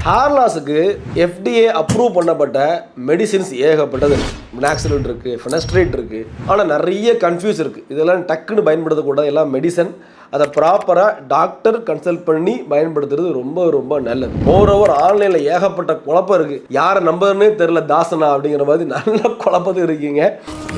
Hair லாஸுக்கு FDA approve பண்ணப்பட்ட medicines ஏகப்பட்டது இருக்கு. மினாக்சிலின் இருக்கு, ஃபெனஸ்ட்ரேட் இருக்கு. ஆனால் நிறைய கன்ஃபியூஸ் இருக்கு. இதெல்லாம் டக்குன்னு பயன்படுத்தக்கூடாது. எல்லாம் மெடிசன். அதை ப்ராப்பராக டாக்டர் கன்சல்ட் பண்ணி பயன்படுத்துறது ரொம்ப ரொம்ப நல்லது. மோரோவர் ஆன்லைனில் ஏகப்பட்ட குழப்பம் இருக்குது. யாரை நம்பர்னே தெரில தாசனா அப்படிங்கிற மாதிரி நல்ல குழப்பத்துக்கு இருக்கீங்க.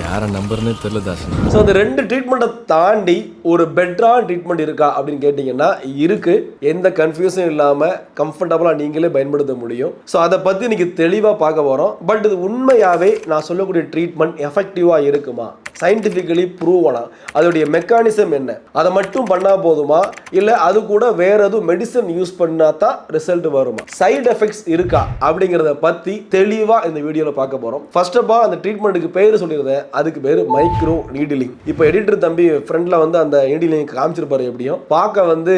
யாரை நம்பர்னே தெரில தாசனா. ஸோ அந்த ரெண்டு ட்ரீட்மெண்ட்டை தாண்டி ஒரு பெட்டரான ட்ரீட்மெண்ட் இருக்கா அப்படின்னு கேட்டிங்கன்னா இருக்குது. எந்த கன்ஃபியூஷனும் இல்லாமல் கம்ஃபர்டபுளாக நீங்களே பயன்படுத்த முடியும். ஸோ அதை பற்றி இன்றைக்கி தெளிவாக பார்க்க போகிறோம். பட் இது உண்மையாகவே நான் சொல்லக்கூடிய ட்ரீட்மெண்ட் எஃபெக்டிவாக இருக்குமா, சயின்டிஃபிக்கலி ப்ரூவ் ஆகலாம், அதோடைய மெக்கானிசம் என்ன, அதை மட்டும் பண்ணால் போதுமா, இல்லை அது கூட வேற எதுவும் மெடிசன் யூஸ் பண்ணால் தான் ரிசல்ட் வருமா, சைடு எஃபெக்ட்ஸ் இருக்கா அப்படிங்கிறத பற்றி தெளிவாக இந்த வீடியோவில் பார்க்க போகிறோம். ஃபர்ஸ்ட் ஆஃப் ஆல் அந்த ட்ரீட்மெண்ட்டுக்கு பேர் சொல்லியிருந்தேன். அதுக்கு பேர் மைக்ரோ நீடிலிங். இப்போ எடிட்டர் தம்பி ஃப்ரெண்டில் வந்து அந்த நீடிலிங் காமிச்சிருப்பாரு. எப்படியும் பார்க்க வந்து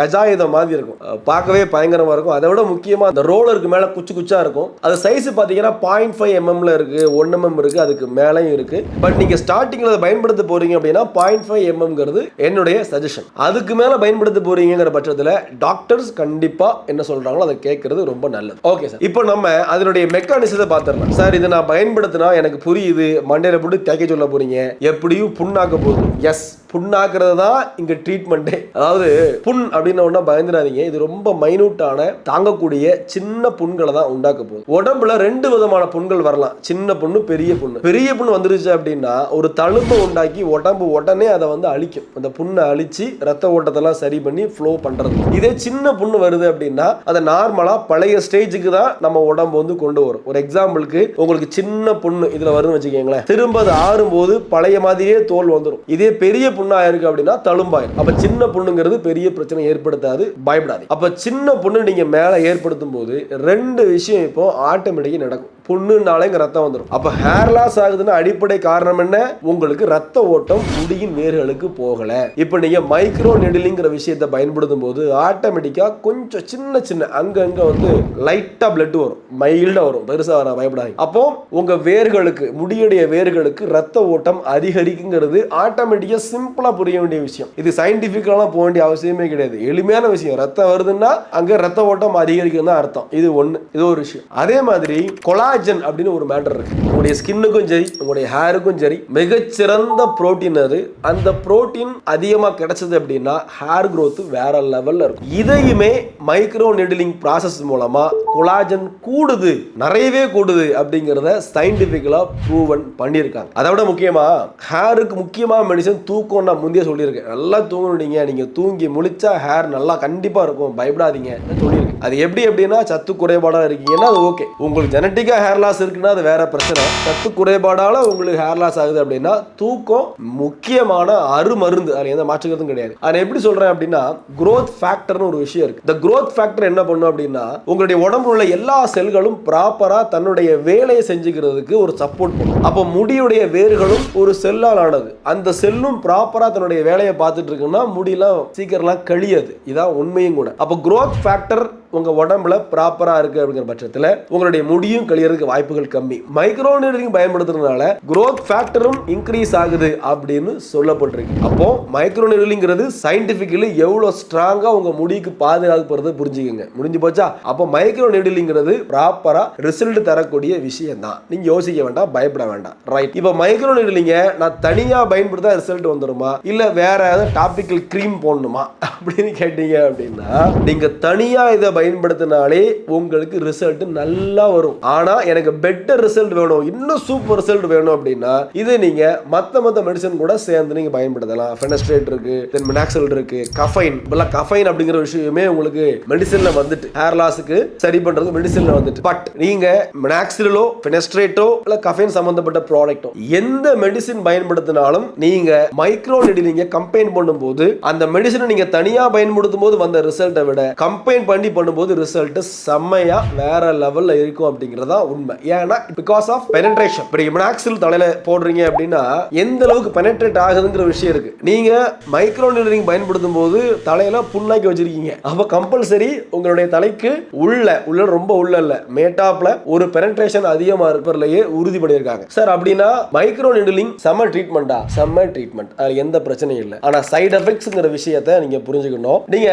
கஜாயுதம் மாதிரி இருக்கும், பார்க்கவே பயங்கரமாக இருக்கும். அதை விட முக்கியமாக அந்த ரோலருக்கு மேலே குச்சி குச்சா இருக்கும். அது சைஸ் பார்த்தீங்கன்னா 0.5 mm இருக்குது, 1 mm இருக்குது, அதுக்கு மேலேயும் இருக்குது. பட் நீங்கள் ஸ்டார்டிங்கில் அதை பயன்படுத்த போறீங்க அப்படின்னா 0.5 mm என்னுடைய சஜஷன். அதுக்கு மேலே பயன்படுத்த போறீங்கிற பட்சத்தில் டாக்டர்ஸ் கண்டிப்பாக என்ன சொல்றாங்களோ அதை கேட்கறது ரொம்ப நல்லது. ஓகே சார், இப்போ நம்ம அதனுடைய மெக்கானிசத்தை பார்த்துடலாம். சார் இதை நான் பயன்படுத்தினா எனக்கு புரியுது, மண்டையில போட்டு தேய்க்க சொல்ல போறீங்க, எப்படியும் புண்ணாக்க போகுது. எஸ், புண்ணாக்குறது தான் இங்க ட்ரீட்மெண்ட்டே. அதாவது புண் அப்படின்னு ஒன்றா பயந்துடாதீங்க. இது ரொம்ப மைனூட்டான தாங்கக்கூடிய சின்ன புண்களை தான் உண்டாக்க போகுது. உடம்புல 2 விதமான புண்கள் வரலாம், சின்ன புண்ணு, பெரிய புண்ணு. பெரிய புண்ணு வந்துருச்சு அப்படின்னா ஒரு தழும்பை உண்டாக்கி உடம்பு உடனே அதை வந்து அழிக்கும். அந்த புண்ணை அழிச்சு ரத்த ஓட்டத்தெல்லாம் சரி பண்ணி ஃப்ளோ பண்றது. இதே சின்ன புண்ணு வருது அப்படின்னா அதை நார்மலா பழைய ஸ்டேஜுக்கு தான் நம்ம உடம்பு வந்து கொண்டு வரும். ஒரு எக்ஸாம்பிளுக்கு உங்களுக்கு சின்ன புண்ணு இதுல வருதுன்னு வச்சுக்கோங்களேன், திரும்ப அது ஆறும் போது பழைய மாதிரியே தோல் வந்துடும். இதே பெரிய புண்ணா இருக்கு அப்படின்னா தழும்பாயிரும். அப்ப சின்ன புண்ணுங்கிறது பெரிய பிரச்சனை ஏற்படுத்தாது, பயப்படாது. அப்ப சின்ன புண்ணு நீங்க மேல ஏற்படுத்தும் போது 2 விஷயம் இப்போ ஆட்டோமேட்டிக்கா நடக்கும். புண்ணுனாலே இங்க ரத்தம் வந்துடும். அப்ப ஹேர் லாஸ் ஆகுதுன்னா அடிப்படை காரணம் என்ன? உங்களுக்கு ரத்த ஓட்டம் முடியின் வேர்களுக்கு போகல. இப்ப நீங்க மைக்ரோ நெடிலிங்கிற விஷயத்தை பயன்படுத்தும் போது ஆட்டோமேட்டிக்கா கொஞ்சம் சின்ன சின்ன அங்கங்க வந்து லைட்டா பிளட் வரும், மைல்டா வரும், பெருசா வர பயப்படாது. அப்போ உங்க வேர்களுக்கு, முடியுடைய வேர்களுக்கு ரத்த ஓட்டம் அதிகரிக்குங்கிறது ஆட்டோமேட்டிக்கா சிம்பிளா புரிய வேண்டிய விஷயம். இது சயின்டிபிக்கெல்லாம் போக வேண்டிய அவசியமே கிடையாது. எளிமையான விஷயம். ரத்தம் வருதுன்னா அங்க ரத்த ஓட்டம் அதிகரிக்கும் தான் அர்த்தம். இது ஒண்ணு, இது ஒரு விஷயம். அதே மாதிரி கொலாஜன் அப்படின்னு ஒரு மேட்டர் இருக்கு. உங்களுடைய ஸ்கின்னுக்கும் சரி, உங்களுடைய ஹேருக்கும் சரி மிகச்சிறந்த புரோட்டீன் அது. அந்த புரோட்டீன் அதிகமா கிடைச்சது அப்படின்னா ஹேர் growth வேற லெவல்ல இருக்கும். இதையுமே மைக்ரோ நீடிலிங் ப்ராசஸ் மூலமா கொலாஜன் கூடுது, நிறையவே கூடுது அப்படிங்கிறத சயின்டிபிக்கலா ப்ரூவன் பண்ணியிருக்காங்க. அதை விட முக்கியமா ஹேருக்கு முக்கியமான மெடிசன் தூக்கம். நான் முந்தைய சொல்லியிருக்கேன், நல்லா தூங்கணுங்க. நீங்க தூங்கி முழிச்சா ஹேர் நல்லா கண்டிப்பா இருக்கும், பயப்படாதீங்க சொல்லியிருக்கேன். அது எப்படி எப்படின்னா சத்து குறைபாடா இருக்கீங்கன்னா அது ஓகே. உங்களுக்கு ஜெனட்டிக்கா ஹேர் லாஸ் இருக்குன்னா அது வேற பிரச்சனை. சத்து குறைபாடால உங்களுக்கு ஹேர் லாஸ் ஆகுது அப்படின்னா தூக்கம் முக்கியமான அருமருந்து, அதுல எந்த மாற்றுக்கிறதும் கிடையாது. அதை எப்படி சொல்றேன் அப்படின்னா growth ஃபேக்டர்னு ஒரு விஷயம் இருக்கு. இந்த growth ஃபேக்டர் என்ன பண்ணும் அப்படின்னா உங்களுடைய உடம்புல உள்ள எல்லா செல்களும் ப்ராப்பரா தன்னுடைய வேலையை செஞ்சுக்கிறதுக்கு ஒரு சப்போர்ட் பண்ணும். அப்போ முடியுடைய வேர்களும் ஒரு செல்லால் ஆனது. அந்த செல்லும் ப்ராப்பரா தன்னுடைய வேலையை பார்த்துட்டு இருக்குன்னா முடியெல்லாம் சீக்கிரம்லாம் கழியாது. இதான் உண்மையும் கூட. அப்போ growth ஃபேக்டர் உங்க உடம்புல ப்ராப்பரா இருக்கு அப்படிங்கிற பட்சத்தில் உங்களுடைய முடியும் கழியறதுக்கு வாய்ப்புகள் கம்மி. மைக்ரோ நீடிலிங் பயன்படுத்துறதுனால growth ஃபேக்டரும் இன்க்ரீஸ் ஆகுது அப்படின்னு சொல்லப்பட்டிருக்கு. அப்போ மைக்ரோ நீடிலிங்கிறது சயின்டிபிக்கலி எவ்வளவு ஸ்ட்ராங்கா உங்க முடிக்கு பாதுகாக்கப்படுறது புரிஞ்சுக்கங்க. முடிஞ்சு போச்சா? அப்போ மைக்ரோ நீடிலிங்கிறது ப்ராப்பரா ரிசல்ட் தரக்கூடிய விஷயம் தான். நீங்க யோசிக்க வேண்டாம், பயப்பட வேண்டாம். ரைட். இப்போ மைக்ரோ நீடிலிங்க நான் தனியா பயன்படுத்தா ரிசல்ட் வந்துருமா, இல்ல வேற ஏதாவது டாபிக்கல் கிரீம் போடணுமா அப்படின்னு கேட்டீங்க அப்படின்னா நீங்க தனியா இதை பயன்படுத்தினாலே உங்களுக்கு ரிசல்ட் நல்லா வரும். ஆனா எனக்கு பெட்டர் ரிசல்ட் வேணும், இன்னும் சூப்பர் ரிசல்ட் வேணும் அப்படின்னா இது நீங்க மத்த மெடிசன் கூட சேர்ந்து நீங்க பயன்படுத்தலாம். ஃபெனஸ்ட்ரேட் இருக்கு, தென் மினாக்சிலின் இருக்கு, கஃபைன். கஃபைன் அப்படிங்கிற விஷயமே உங்களுக்கு மெடிசன்ல வந்துட்டு ஹேர் லாஸுக்கு சரி பண்றது மெடிசன்ல வந்துட்டு. பட் நீங்க மினாக்சிலோ, ஃபெனஸ்ட்ரேட்டோ இல்ல கஃபைன் சம்பந்தப்பட்ட ப்ராடக்ட்டோ எந்த மெடிசின் பயன்படுத்தினாலும் நீங்க மைக்ரோ நீடிலிங்க கம்பைன் பண்ணும்போது அந்த மெடிசனை நீங்க தனியா பயன்படுத்தும் போது வந்த ரிசல்ட்டை விட கம்பைன் பண்ணி பண்ணும்போது ரிசல்ட் செம்மையா வேற லெவல்ல இருக்கும் அப்படிங்கறதா உண்மை. ஏன்னா பிகாஸ் ஆஃப் பெனட்ரேஷன். இப்ப மினாக்சில் தலையில போடுறீங்க அப்படின்னா எந்த அளவுக்கு பெனட்ரேட் ஆகுதுங்கிற விஷயம் இருக்கு. நீங்க மைக்ரோ நீடிலிங் பயன்படுத்தும் போது தலையில புண்ணாக்கி வச்சிருக்கீங்க. அப்ப கம்பல்சரி உங்களுடைய தலைக்கு உள்ள ரொம்ப உள்ள இல்ல மேட்டாப்ல ஒரு பெனட்ரேஷன் அதிகமா இருப்பதிலேயே உறுதி பண்ணியிருக்காங்க. சார் அப்படின்னா மைக்ரோ நீடிலிங் செம்ம ட்ரீட்மெண்டா? செம்ம ட்ரீட்மெண்ட், அது எந்த பிரச்சனையும் இல்லை. ஆனா சைடு எஃபெக்ட்ஸ்ங்கிற விஷயத்தை நீங்க புரிஞ்சுக்கணும். நீங்க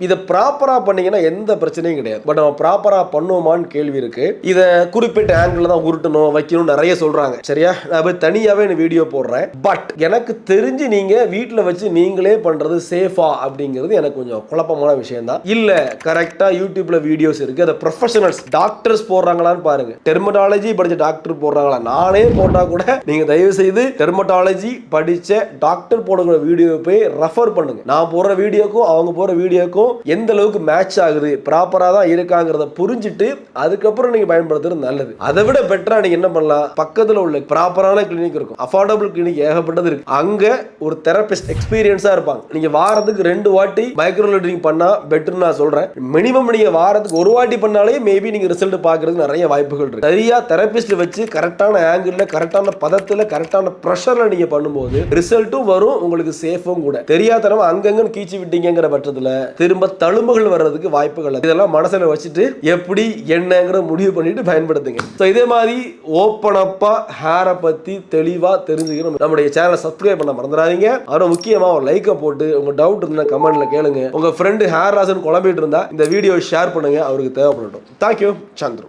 இதை ப்ராப்பரா பண்ணீங்கன்னா எந்த பிரச்சனையும் கிடையாது. பட் நம்ம ப்ராப்பரா பண்ணுவோமான்னு கேள்வி இருக்கு. இதை குறிப்பிட்ட ஆங்கிள் தான் உருட்டணும் வைக்கணும் நிறைய சொல்றாங்க. சரியா, நான் போய் தனியாவே வீடியோ போடுறேன். பட் எனக்கு தெரிஞ்சு நீங்க வீட்டில் வச்சு நீங்களே பண்றது சேஃபா அப்படிங்கிறது எனக்கு கொஞ்சம் குழப்பமான விஷயம் தான். இல்ல கரெக்டா யூடியூப்ல வீடியோஸ் இருக்கு, அதை ப்ரொஃபஷனல்ஸ் டாக்டர்ஸ் போடுறாங்களான்னு பாருங்க. டெர்மட்டாலஜி படிச்ச டாக்டர் போடுறாங்களா? நானே போட்டா கூட நீங்க தயவு செய்து டெர்மட்டாலஜி படிச்ச டாக்டர் போடுற வீடியோ போய் ரெஃபர் பண்ணுங்க. நான் போடுற வீடியோக்கும் அவங்க போடுற வீடியோக்கும் எந்த அளவுக்கு மேட்ச் ஆகுது, ப்ராப்பரா தான் இருக்காங்கிறத புரிஞ்சுட்டு அதுக்கப்புறம் நீங்க பயன்படுத்துறது நல்லது. அதை விட பெட்டரா நீங்க என்ன பண்ணலாம், பக்கத்துல உள்ள ப்ராப்பரான கிளினிக் இருக்கும், அஃபோர்டபுள் கிளினிக் ஏகப்பட்டது இருக்கு. அங்க ஒரு தெரபிஸ்ட் எக்ஸ்பீரியன்ஸா இருப்பாங்க. நீங்க வாரத்துக்கு 2 வாட்டி மைக்ரோலீடிங் பண்ணா பெட்டர் நான் சொல்றேன். மினிமம் நீங்க வாரத்துக்கு 1 வாட்டி பண்ணாலே மேபி நீங்க ரிசல்ட் பாக்குறதுக்கு நிறைய வாய்ப்புகள் இருக்கு. சரியா தெரபிஸ்ட் வச்சு கரெக்டான ஆங்கிள், கரெக்டான பதத்துல, கரெக்டான பிரஷர்ல நீங்க பண்ணும்போது ரிசல்ட்டும் வரும், உங்களுக்கு சேஃபும் கூட. தெரியாதனமா அங்கங்க கீச்சு விட்டீங்கிற பட்சத்துல திரும்ப தழும்புகள் வர்றதுக்கு வாய்ப்புகள். இதெல்லாம் மனசுல வச்சுட்டு எப்படி என்னங்கிற முடிவு பண்ணிட்டு பயன்படுத்துங்க. இதே மாதிரி ஓப்பன் அப்பா ஹேரை பத்தி தெளிவா தெரிஞ்சுக்கணும். நம்முடைய சேனலை சப்ஸ்கிரைப் பண்ண மறந்துடாதீங்க. அப்புறம் முக்கியமா ஒரு லைக்கை போட்டு உங்க டவுட் இருந்தா கமெண்ட்ல கேளுங்க. உங்க ஃப்ரெண்டு ஹேர் ராசன் குழம்பிட்டு இருந்தா இந்த வீடியோ ஷேர் பண்ணுங்க, அவருக்கு தேவைப்படட்டும். தேங்க்யூ. சந்துரு.